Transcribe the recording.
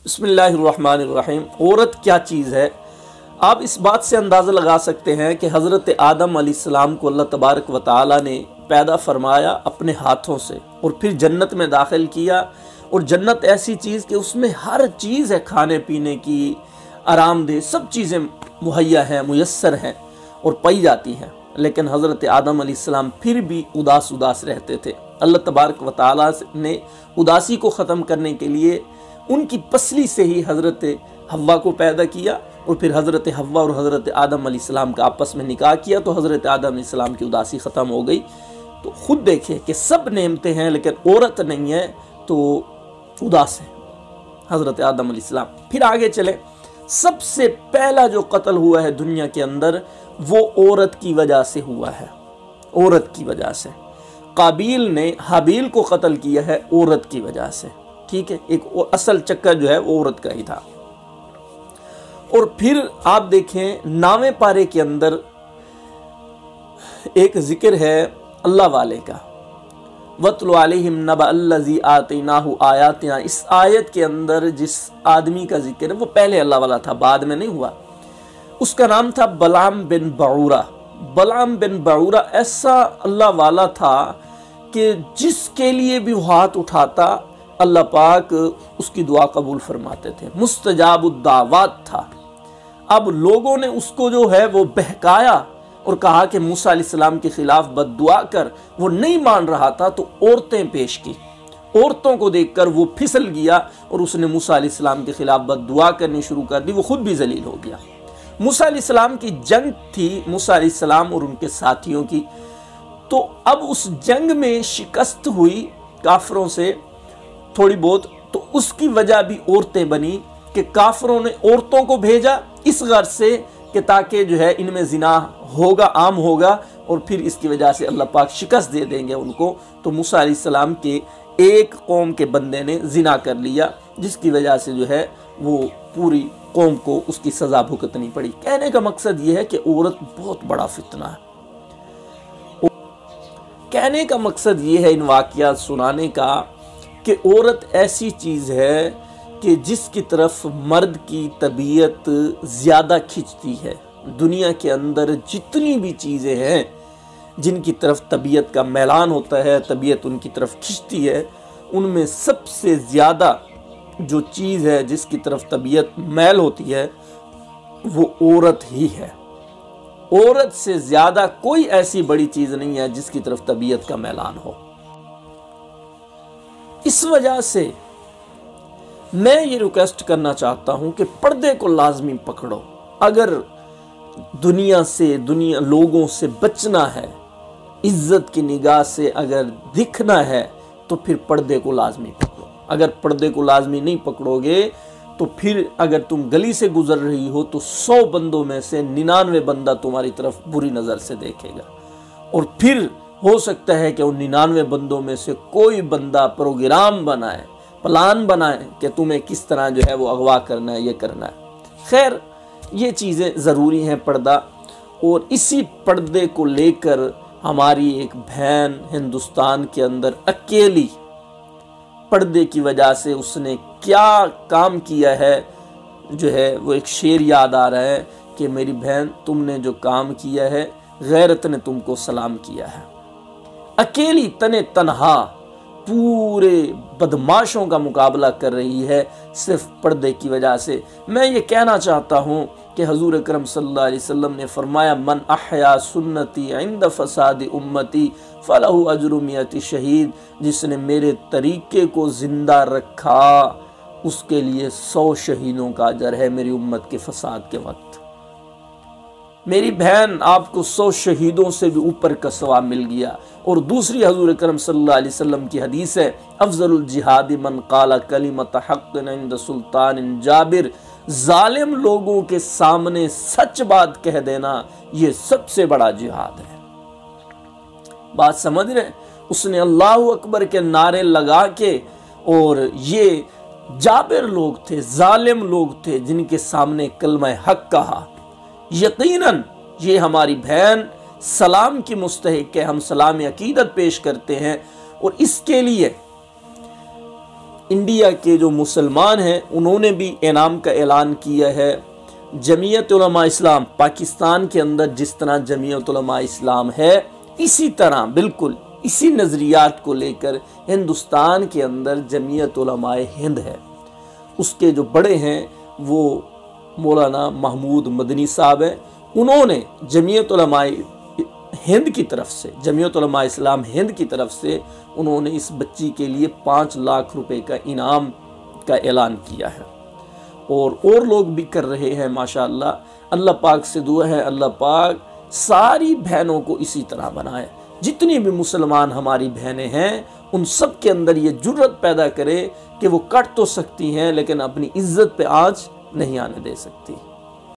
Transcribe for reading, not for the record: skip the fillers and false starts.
بسم اللہ الرحمن الرحیم۔ عورت کیا چیز ہے؟ آپ اس بات سے اندازہ لگا سکتے ہیں کہ حضرت آدم علیہ السلام کو اللہ تبارک و تعالی نے پیدا فرمایا اپنے ہاتھوں سے، اور پھر جنت میں داخل کیا۔ اور جنت ایسی چیز کہ اس میں ہر چیز ہے، کھانے پینے کی، آرام دہ سب چیزیں مہیا ہیں، میسر ہیں اور پائی جاتی ہیں۔ لیکن حضرت آدم علیہ السلام پھر بھی اداس رہتے تھے۔ اللہ تبارک و تعالی نے اداسی کو ختم کرنے کے لیے ان کی پسلی سے ہی حضرت حوا کو پیدا کیا، اور پھر حضرت حوا اور حضرت آدم علیہ السلام کا آپس میں نکاح کیا، تو حضرت آدم علیہ السلام کی اداسی ختم ہو گئی۔ تو خود دیکھیں کہ سب نعمتیں ہیں لیکن عورت نہیں ہے تو اداس ہے حضرت آدم علیہ السلام۔ پھر آگے چلیں، سب سے پہلا جو قتل ہوا ہے دنیا کے اندر وہ عورت کی وجہ سے ہوا ہے، عورت کی وجہ سے۔ قابیل نے حابیل کو قتل کیا ہے عورت کی وجہ سے، ٹھیک ہے، ایک اصل چکر جو ہے وہ عورت کا ہی تھا۔ اور پھر آپ دیکھیں 9ویں پارے کے اندر ایک ذکر ہے اللہ والے کا، وَاتْلُ عَلَيْهِمْ نَبَأَ الَّذِي آتَيْنَاهُ آيَاتِنَا۔ اس آیت کے اندر جس آدمی کا ذکر ہے وہ پہلے اللہ والا تھا، بعد میں نہیں ہوا۔ اس کا نام تھا بلعام بن بعورہ۔ بلعام بن بعورہ ایسا اللہ والا تھا کہ جس کے لیے بھی وہ ہاتھ اٹھاتا اللہ پاک اس کی دعا قبول فرماتے تھے، مستجاب الدعوات تھا۔ اب لوگوں نے اس کو جو ہے وہ بہکایا اور کہا کہ موسیٰ علیہ السلام کے خلاف بد دعا کر، وہ نہیں مان رہا تھا تو عورتیں پیش کی۔ عورتوں کو دیکھ کر وہ پھسل گیا اور اس نے موسیٰ علیہ السلام کے خلاف بد دعا کرنی شروع کر دی، وہ خود بھی ذلیل ہو گیا۔ موسیٰ علیہ السلام کی جنگ تھی، موسیٰ علیہ السلام اور ان کے ساتھیوں کی، تو اب اس جنگ میں شکست ہوئی کافروں سے تھوڑی بہت، تو اس کی وجہ بھی عورتیں بنی کہ کافروں نے عورتوں کو بھیجا اس غرض سے کہ تاکہ جو ہے ان میں زنا ہوگا، عام ہوگا، اور پھر اس کی وجہ سے اللہ پاک شکست دے دیں گے ان کو۔ تو موسیٰ علیہ السلام کے ایک قوم کے بندے نے زنا کر لیا، جس کی وجہ سے جو ہے وہ پوری قوم کو اس کی سزا بھگتنی پڑی۔ کہنے کا مقصد یہ ہے کہ عورت بہت بڑا فتنہ ہے۔ کہنے کا مقصد یہ ہے ان واقعات سنانے کا کہ عورت ایسی چیز ہے کہ جس کی طرف مرد کی طبیعت زیادہ کھنچتی ہے۔ دنیا کے اندر جتنی بھی چیزیں ہیں جن کی طرف طبیعت کا میلان ہوتا ہے، طبیعت ان کی طرف کھنچتی ہے، ان میں سب سے زیادہ جو چیز ہے جس کی طرف طبیعت میل ہوتی ہے وہ عورت ہی ہے۔ عورت سے زیادہ کوئی ایسی بڑی چیز نہیں ہے جس کی طرف طبیعت کا میلان ہو۔ اس وجہ سے میں یہ ریکویسٹ کرنا چاہتا ہوں کہ پردے کو لازمی پکڑو۔ اگر دنیا لوگوں سے بچنا ہے، عزت کی نگاہ سے اگر دکھنا ہے تو پھر پردے کو لازمی پکڑو۔ اگر پردے کو لازمی نہیں پکڑو گے تو پھر اگر تم گلی سے گزر رہی ہو تو 100 بندوں میں سے 99 بندہ تمہاری طرف بری نظر سے دیکھے گا، اور پھر ہو سکتا ہے کہ ان 99 بندوں میں سے کوئی بندہ پروگرام بنائے، پلان بنائے کہ تمہیں کس طرح جو ہے وہ اغوا کرنا ہے، یہ کرنا ہے۔ خیر، یہ چیزیں ضروری ہیں پردہ، اور اسی پردے کو لے کر ہماری ایک بہن ہندوستان کے اندر اکیلی پردے کی وجہ سے اس نے کیا کام کیا ہے، جو ہے وہ ایک شعر یاد آ رہا ہے کہ میری بہن تم نے جو کام کیا ہے غیرت نے تم کو سلام کیا ہے۔ اکیلی تنہا پورے بدماشوں کا مقابلہ کر رہی ہے صرف پردے کی وجہ سے۔ میں یہ کہنا چاہتا ہوں کہ حضور اکرم صلی اللہ علیہ وسلم نے فرمایا من احیا سنتی عند فساد امتی فلہ اجر 100 شہید، جس نے میرے طریقے کو زندہ رکھا اس کے لیے 100 شہیدوں کا اجر ہے میری امت کے فساد کے وقت۔ میری بہن آپ کو 100 شہیدوں سے بھی اوپر کا ثواب مل گیا۔ اور دوسری حضور اکرم صلی اللہ علیہ وسلم کی حدیث ہے افضل الجہاد من قال کلمۃ حق عند سلطان جابر، ظالم لوگوں کے سامنے سچ بات کہہ دینا یہ سب سے بڑا جہاد ہے۔ بات سمجھ رہے ہیں؟ اس نے اللہ اکبر کے نعرے لگا کے، اور یہ جابر لوگ تھے، ظالم لوگ تھے جن کے سامنے کلمہ حق کہا۔ یقیناً یہ ہماری بہن سلام کی مستحق ہے، ہم سلام عقیدت پیش کرتے ہیں، اور اس کے لیے انڈیا کے جو مسلمان ہیں انہوں نے بھی انعام کا اعلان کیا ہے۔ جمعیت علماء اسلام پاکستان کے اندر جس طرح جمعیت علماء اسلام ہے، اسی طرح بالکل اسی نظریات کو لے کر ہندوستان کے اندر جمعیت علماء ہند ہے۔ اس کے جو بڑے ہیں وہ مولانا محمود مدنی صاحب ہیں۔ انہوں نے جمعیت علماء ہند کی طرف سے، جمعیت علماء اسلام ہند کی طرف سے انہوں نے اس بچی کے لیے 5 لاکھ روپے کا انعام کا اعلان کیا ہے، اور لوگ بھی کر رہے ہیں ماشاءاللہ۔ اللہ پاک سے دعا ہے اللہ پاک ساری بہنوں کو اسی طرح بنائے، جتنی بھی مسلمان ہماری بہنیں ہیں ان سب کے اندر یہ جرت پیدا کرے کہ وہ کٹ تو سکتی ہیں لیکن اپنی عزت پہ آنچ نہیں آنے دے سکتی۔